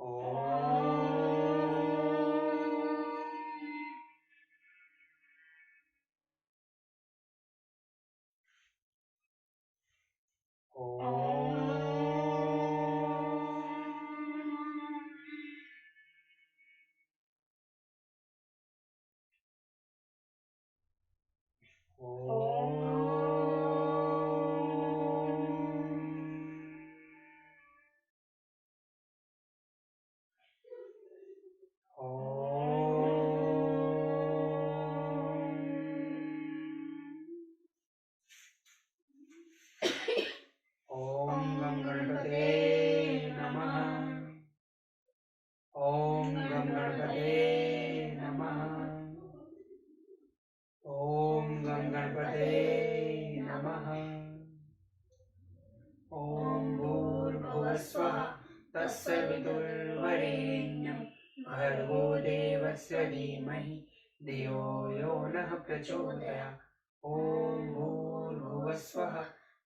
ओम गं गणपते नमः। ओम गं गणपते नमः। ओम गं गणपते नमः। ओम भूर्भुवस्वः तत्सवितुर्वरेण्यं भर्गो देवस्य धीमहि धियो यो नः प्रचोदयात्। ओम भूर्भुवस्वः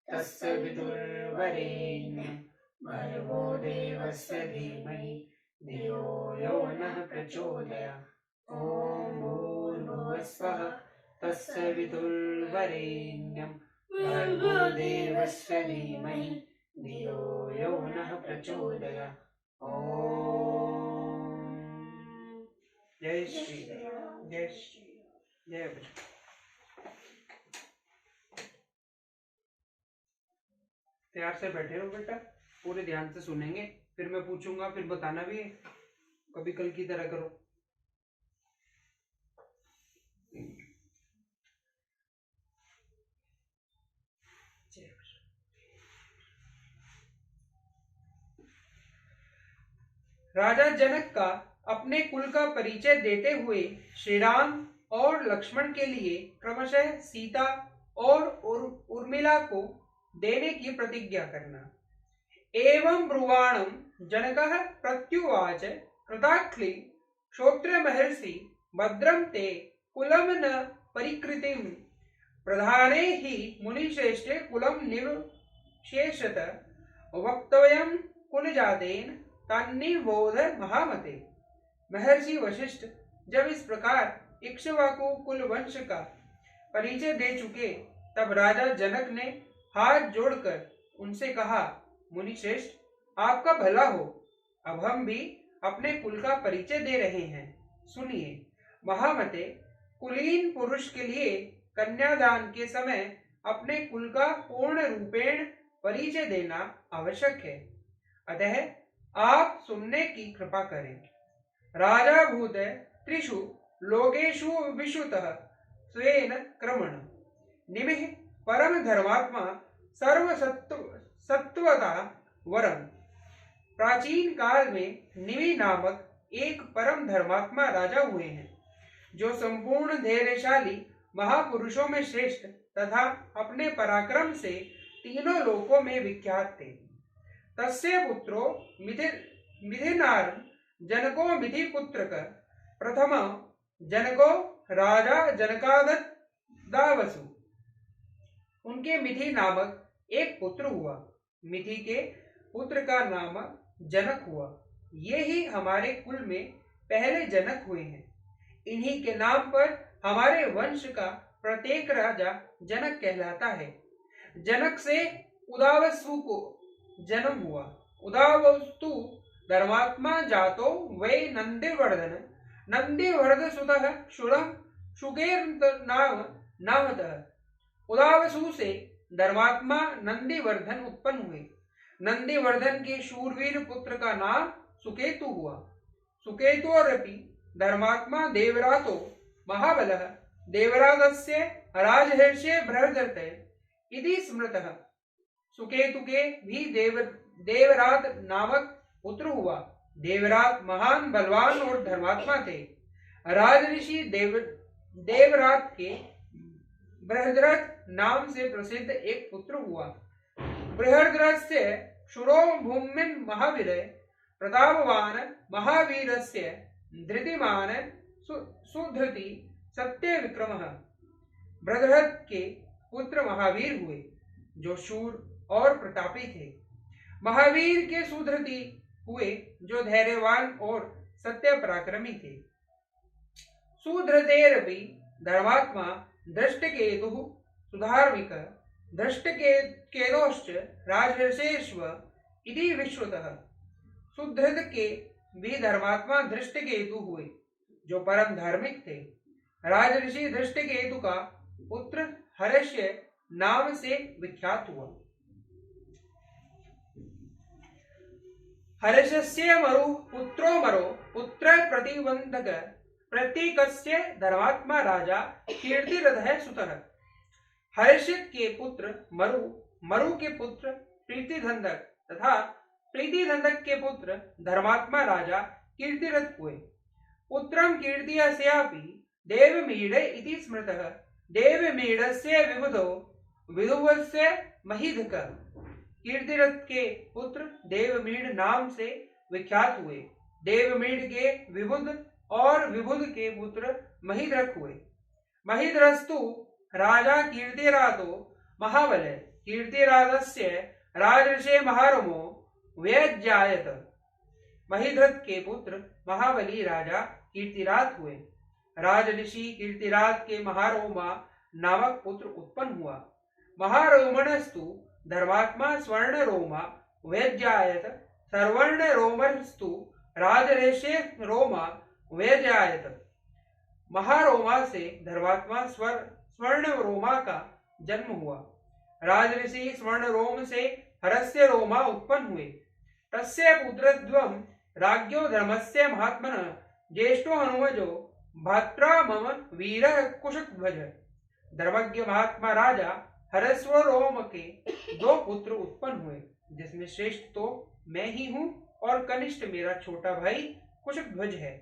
तत्सवितुर्वरेण्यं भर्गो देवस्य धीमहि धियो यो नः प्रचोदयात्। ओम भूर्भुवस्वः तत्सवितुर्वरेण्यं भर्गो देवस्य धीमहि धियो यो नः प्रचोदयात्। ओम जय श्री राम, जय श्री राम, जय बजरंग। प्यार से बैठे रहो बेटा, पूरे ध्यान से सुनेंगे, फिर मैं पूछूंगा, फिर बताना भी है, कभी कल की तरह करो। राजा जनक का अपने कुल का परिचय देते हुए श्री राम और लक्ष्मण के लिए क्रमशः सीता और उर्मिला को देने की प्रतिज्ञा करना। एवं ब्रुवाणं जनकः प्रत्युवाच कृताख्ली श्रोत्र महर्षि भद्रं ते कुलं न परिकृतिं प्रधाने हि मुनिश्रेष्ठे कुलं निवशेषत वक्तव्यं कुलजातेन तन्निबोध महामते। महर्षि वशिष्ठ जब इस प्रकार इक्ष्वाकु कुल वंश का परिचय दे चुके, तब राजा जनक ने हाथ जोड़कर उनसे कहा, मुनिश्रेष्ठ, आपका भला हो, अब हम भी अपने कुल का परिचय दे रहे हैं, सुनिए। महामते, कुलीन पुरुष के लिए कन्यादान के समय अपने कुल का पूर्ण रूपेण परिचय देना आवश्यक है, अतः आप सुनने की कृपा करें। राजा भूत त्रिषु लोकेषु विशुतः स्वेन क्रमण निमिः परम धर्मात्मा सर्व सत्वता वरम। प्राचीन काल में निमि नामक एक परम धर्मात्मा राजा हुए हैं, जो संपूर्ण धैर्यशाली महापुरुषों में श्रेष्ठ तथा अपने पराक्रम से तीनों लोकों में विख्यात थे। तस्य पुत्रो मिथिनार जनको मिथि पुत्र का प्रथम जनको राजा जनकाददावसु। उनके मिथि नामक एक पुत्र हुआ, मिथि के पुत्र का नाम जनक हुआ। ये ही हमारे कुल में पहले जनक हुए हैं। इन्हीं के नाम पर हमारे वंश का प्रत्येक राजा जनक कहलाता है। जनक से उदावसु को जन्म हुआ। उदावस्तु धर्मात्मा जातो वै नंदिवर्धन नंदिवर्ध सुतः शूरम शुकेर नाम नामतः। उदावसु से धर्मात्मा नंदिवर्धन उत्पन्न हुए। नंदिवर्धन के शूरवीर पुत्र का नाम सुकेतु हुआ। सुकेतोरपि धर्मात्मा देवरातो महाबलः देवरातस्य राजहर्षे बृहदर्ते इति स्मृतः। सुकेतु के भी देवरात नामक पुत्र हुआ। देवरात महान बलवान और धर्मात्मा थे। राजऋषि देवरात के बृहद्रथ नाम से प्रसिद्ध एक पुत्र हुआ। बृहद्रथस्य शूरो भूमिन् महावीर प्रतापवान महावीरस्य धृतिमान सुधृति सत्य विक्रमः। बृहद्रथ के पुत्र महावीर हुए, जो शूर और प्रतापी थे। महावीर के सुधृति हुए जो धैर्यवान और सत्य पराक्रमी थे। सुधृतेरपि धर्मात्मा दृष्टकेतुः सुधार्मिक दृष्टकेतोश्च राजर्षेष्व इति विश्रुतः। सुधृत के भी धर्मात्मा दृष्टकेतु हुए जो परम धार्मिक थे। राजऋषि दृष्टकेतु का पुत्र हर्ष्य नाम से विख्यात हुआ। हर्षस्य मरु पुत्र प्रतिबंधक प्रतीकस्य धर्मात्मा राजा कीर्तिरथः सुतः। हर्ष के पुत्र मरु के पुत्र प्रीतिधंधक तथा प्रीतिधंधक के पुत्र धर्मात्मा राजा कीर्तिरथ हुए। पुत्रं कीर्तियस्यापि देवमीड इति स्मृतः। देवमीडस्य विबुधो विदुवस्य महीधक। कीर्तिरथ के पुत्र देवमीड नाम से विख्यात हुए। देवमीड के विबुध और विबुध के पुत्र महीधक हुए। महीधरस्तु राजा कीर्तिरातो महाबल। कीर्तिराजस्य राजर्षे महारमो व्यजायत। महीधर के पुत्र महाबली राजा कीर्तिराज हुए। राजऋषि कीर्तिराज के महारोमा नामक पुत्र उत्पन्न हुआ। महारोमणस्तु धर्मात्मा स्वर्णरोमा व्यजायत। सर्वर्णरोमस्तु राजर्षे रोमा व्यजायत। महारोमा से धर्मात्मा स्वर्णरोमा का जन्म हुआ। राजऋषि स्वर्णरोम से हरस्य रोमा उत्पन्न हुए। तस्य पुत्रद्वं राज्ञो धर्मस्य महात्मनः ज्येष्ठो हनुमजो भ्रात्रा मम वीरः कुशध्वज। धर्मज्ञ महात्मा राजा हरस्वरोम के दो पुत्र उत्पन्न हुए, जिसमें श्रेष्ठ तो मैं ही हूँ और कनिष्ठ मेरा छोटा भाई कुशध्वज है।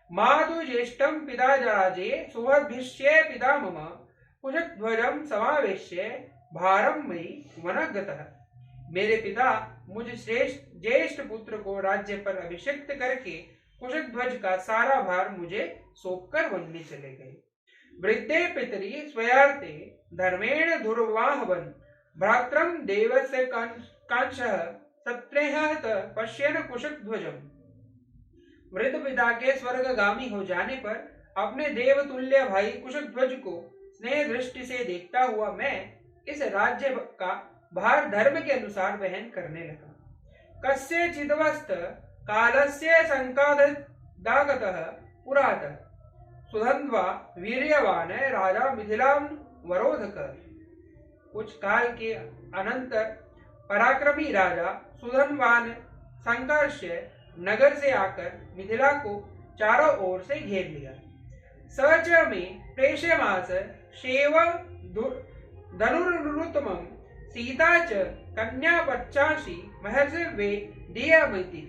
मातु ज्येष्ठं पिता राजे सुभद्भिष्ये पिता मम कुशध्वजं समावेश्य भारं मयि वनः गतः। मेरे पिता मुझ श्रेष्ठ ज्येष्ठ पुत्र को राज्य पर अभिषिक्त करके कुशध्वज का सारा भार मुझे सौंपकर वन में चले गए। वृद्धे पितरी स्वयार्थे धर्मेण दुर्वाहवन भ्रात्रं देवस्य कांक्षः सत्रेहत पश्यन कुशध्वजम्। वृद्ध पिता के स्वर्गगामी हो जाने पर अपने देवतुल्य भाई कुशध्वज को स्नेह दृष्टि से देखता हुआ मैं इस राज्य का भार धर्म के अनुसार वहन करने लगा। कस्य चिदवस्त कालस्य संकादागतः पुरातः सुधन्वा वीर्यवान राजा मिथिलां वरोधक। कुछ काल के अनंतर पराक्रमी राजा सुधन्वान संकर्ष्य नगर से आकर मिथिला को चारों ओर से घेर लिया। सच में प्रेष्यमास शेव धनुरुत्तमं सीता च कन्या पच्चाशी महर्षि वे दियामती।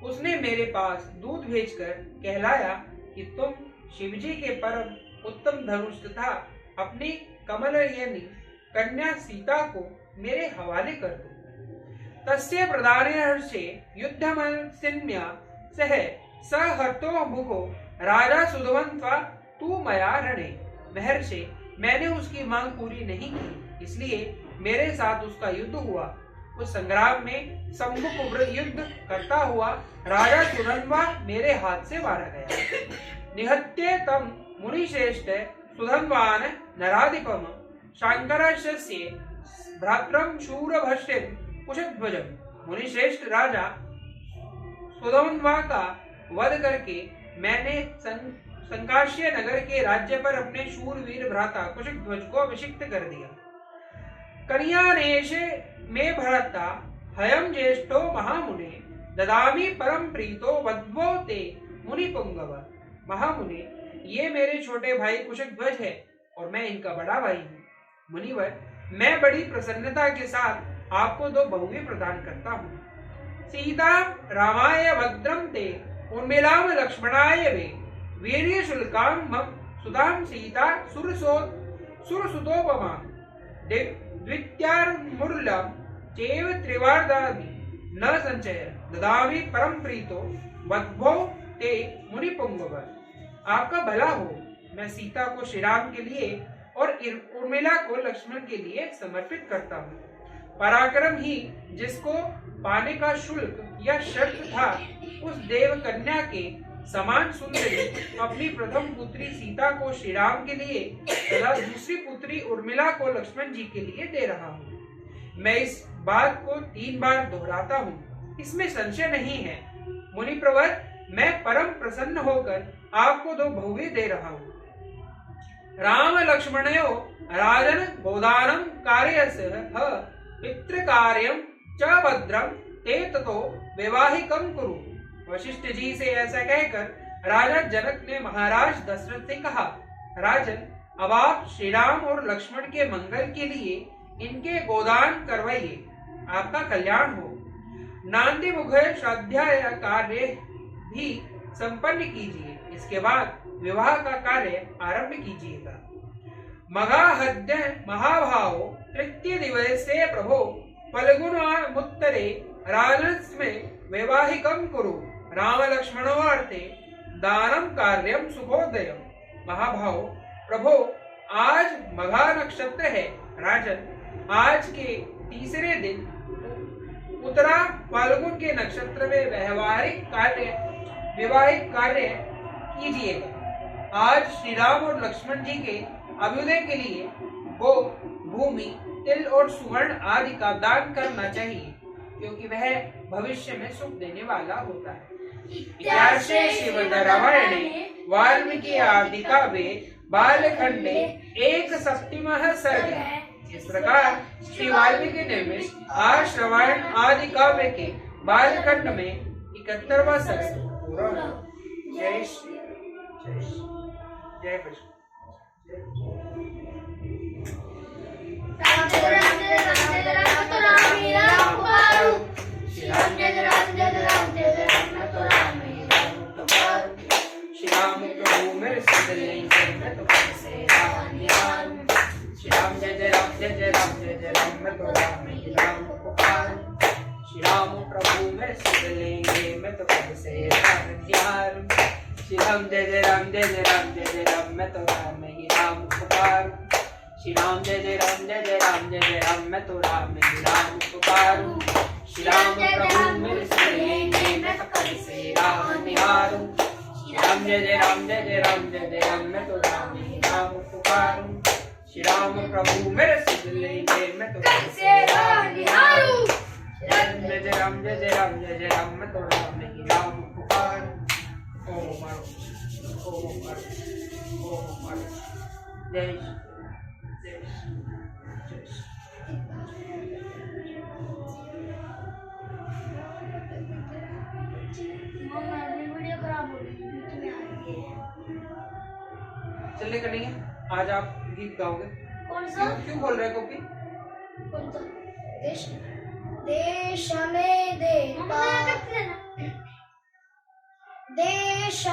उसने मेरे पास दूध भेजकर कहलाया कि तुम शिवजी के परम उत्तम धनुष तथा अपनी कमलयनी कन्या सीता को मेरे हवाले कर दो। तस्य प्रदाने हर्षे युद्धमसिन्या सह सहर्तो मुखो राजा सुधवन्त्वा तू मया रणे। महर्षि, मैंने उसकी मांग पूरी नहीं की, इसलिए मेरे साथ उसका युद्ध हुआ। उस संग्राम में सम्मुख उग्र युद्ध करता हुआ राजा सुधन्वा मेरे हाथ से मारा गया। निहत्य तम मुनिश्रेष्ठ सुधन्वान नराधिपम शांकरस्य भ्रात्रं शूरभष्टिं कुशध्वजम्। मुनिश्रेष्ठ राजा सुधन्वा का वध करके मैंने संकाश्य नगर के राज्य पर अपने शूरवीर भ्राता कुशध्वज को अभिषिक्त कर दिया। कन्यानेश में भरता हयम ज्येष्ठो महामुने ददामी परम प्रीतो वध्वो ते मुनिपुंगव। महामुने, ये मेरे छोटे भाई कुशध्वज है और मैं इनका बड़ा भाई हूँ। मुनिवर, मैं बड़ी प्रसन्नता के साथ आपको दो बहुएं प्रदान करता हूँ। सीता रामाय भद्रम ते उर्मिलाम लक्ष्मणाय वे वीर्य शुल्काम मम सुदाम सीता सुरसुतोपमा द्वित्यार्मुर्लम चैव त्रिवार्धादि न संचय ददामि परम प्रीतो वध्वो ते मुनिपुंगव। आपका भला हो, मैं सीता को श्री राम के लिए और उर्मिला को लक्ष्मण के लिए समर्पित करता हूँ। पराक्रम ही जिसको पाने का शुल्क या शर्त था, उस देव कन्या के समान सुंदरी अपनी प्रथम पुत्री सीता को श्री राम के लिए तथा दूसरी पुत्री उर्मिला को लक्ष्मण जी के लिए दे रहा हूँ। मैं इस बात को 3 बार दोहराता हूँ, इसमें संशय नहीं है। मुनि प्रवर, मैं परम प्रसन्न होकर आपको 2 बहुएं दे रहा हूँ। राम लक्ष्मणयो राजन गोदानम कार्यसः पितृ कार्यम च भद्रम ते ततो वैवाहिकम कुरु। वशिष्ठ जी से ऐसा कहकर राजा जनक ने महाराज दशरथ से कहा, राजन, अब आप श्री राम और लक्ष्मण के मंगल के लिए इनके गोदान करवाइए, आपका कल्याण हो। नांदी मुखर श्राद्धाय कार्य भी संपन्न कीजिए, इसके बाद विवाह का कार्य आरंभ कीजिएगा। मगाहद्य महाभाव तृतीय दिवसे प्रभो फल्गुनमुत्तरे राजस्मे वैवाहिकम कुरु। राम लक्ष्मणोर्थे दानम कार्यम सुखोदयम। महाभाव, प्रभो, आज मघा नक्षत्र है। राजन, आज के तीसरे दिन उत्तरा फाल्गुन के नक्षत्र में वैवाहिक कार्य कीजिएगा। आज श्री राम और लक्ष्मण जी के अभ्युदय के लिए वो भूमि, तिल और सुवर्ण आदि का दान करना चाहिए, क्योंकि वह भविष्य में सुख देने वाला होता है। इत्यार्षे श्रीमद्रामायणे वाल्मीकि आदि काव्ये बालखंडे 1/7 सर्ग। इस प्रकार श्री वाल्मीकि निर्मित आश्रवायण आदि काव्य के बालखंड में 71वां सर्ग पूरा हुआ। जय श्री जय कृष्ण। श्री राम प्रभु मेरे सिद्धलिंगे मैं तो कैसे राम यार। श्री राम जय जय राम जय जय राम जय जय राम मैं तो राम ही राम पुकार। श्री राम प्रभु मेरे सिद्धलिंगे मैं तो कैसे राम यार। श्री राम जय जय राम जय जय राम जय जय राम मैं तो राम ही राम पुकार। श्री राम जय जय राम जय जय राम जय जय राम मैं तो राम ही राम पुकार। श्री राम प्रभु मेरे सिद्धलिंगे मैं तो कैसे राम निहारूं। श्री राम जय जय राम जय जय राम जय जय राम मैं तो राम ही राम पुकारूं। श्री राम प्रभु मेरे सिद्धलिंगे मैं तो कैसे राम निहारूं। श्री राम जय जय राम जय जय राम जय जय राम मैं तो राम ही राम पुकारूं। ओम मारो ओम मारो ओम मारो। जय जय जय। वीडियो खराब हो रही है। चलिए करेंगे, आज आप गीत गाओगे। कौन सा? क्यों बोल रहे कॉपी? कौन सा? देश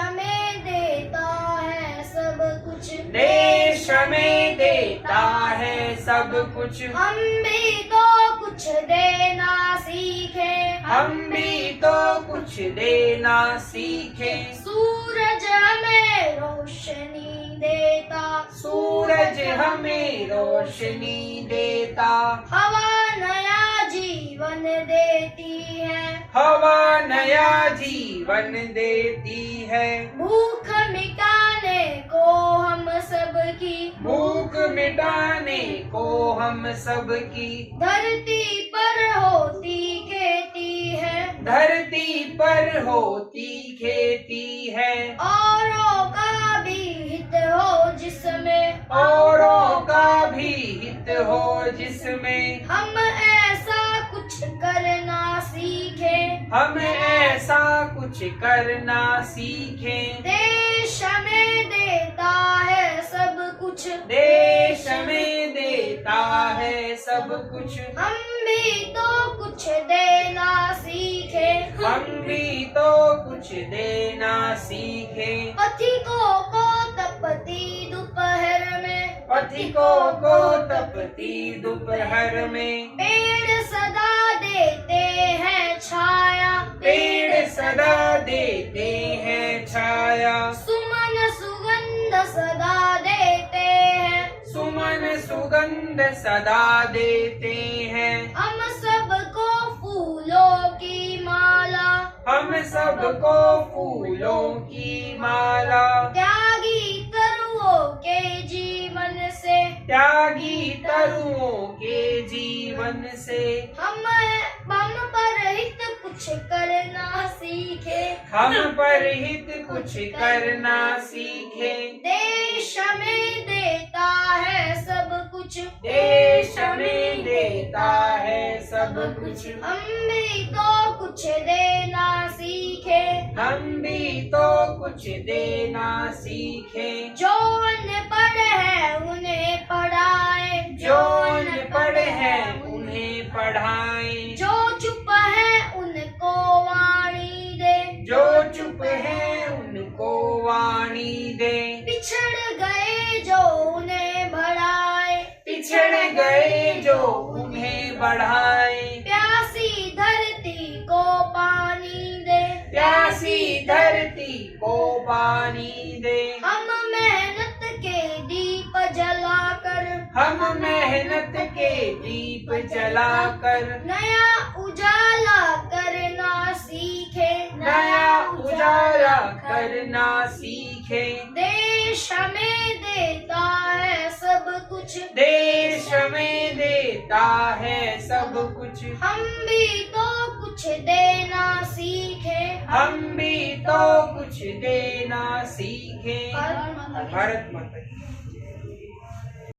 में देता है सब कुछ। देश में देता है सब कुछ। हम भी तो कुछ देना सीखे। हम भी तो कुछ देना सीखे। सूरज हमें रोशनी देता। सूरज हमें रोशनी देता। हवा नया जीवन देती है। हवा नया जीवन देती है। भूख मिटाने को हम सबकी। भूख मिटाने को हम सबकी। धरती पर होती खेती है। धरती पर होती खेती है। औरों का भी हित हो जिसमें। औरों का भी हित हो जिसमें। हम ऐसा कुछ करना सीखे। हम ऐसा कुछ करना सीखे। देश में देता है सब कुछ। देश में देता है सब कुछ। हम भी तो कुछ देना सीखे। हम भी तो कुछ देना सीखे। पथिकों को तपती दोपहर में। पथिकों को तपती दोपहर में। पेड़ सदा देते हैं छाया। पेड़ सदा देते हैं छाया। सुमन सुगंध सदा देते हैं। सुमन सुगंध सदा देते हैं। हम सबको फूलों हम सबको फूलों की माला, त्यागी तरुओं के जीवन से, त्यागी तरुओं के जीवन से, हम पर हित कुछ करना सीखे, हम पर हित कुछ करना सीखे। देश में देता है सब कुछ, देश में देता है सब कुछ, हम भी तो कुछ देना सीखे, हम भी तो कुछ देना सीखे। जो अनपढ़ है उन्हें पढ़ाए, जो अनपढ़ है उन्हें पढ़ाए, जो चुप है उनको वाणी दे, जो चुप है उनको वाणी दे। पिछड़ गए जो उन्हें बढ़ाए, पिछड़ गए जो उन्हें बढ़ाए, प्यासी धरती को पानी दे, प्यासी धरती को पानी दे। हम मेहनत के दीप जलाकर, हम मेहनत के दीप जलाकर, नया उजाला करना सीखे, नया उजाला करना सीखे। देश हमें देता है सब कुछ, देश में देता है सब कुछ, हम भी तो कुछ देना सीखे। हम भी तो कुछ देना सीखे। भारत माता की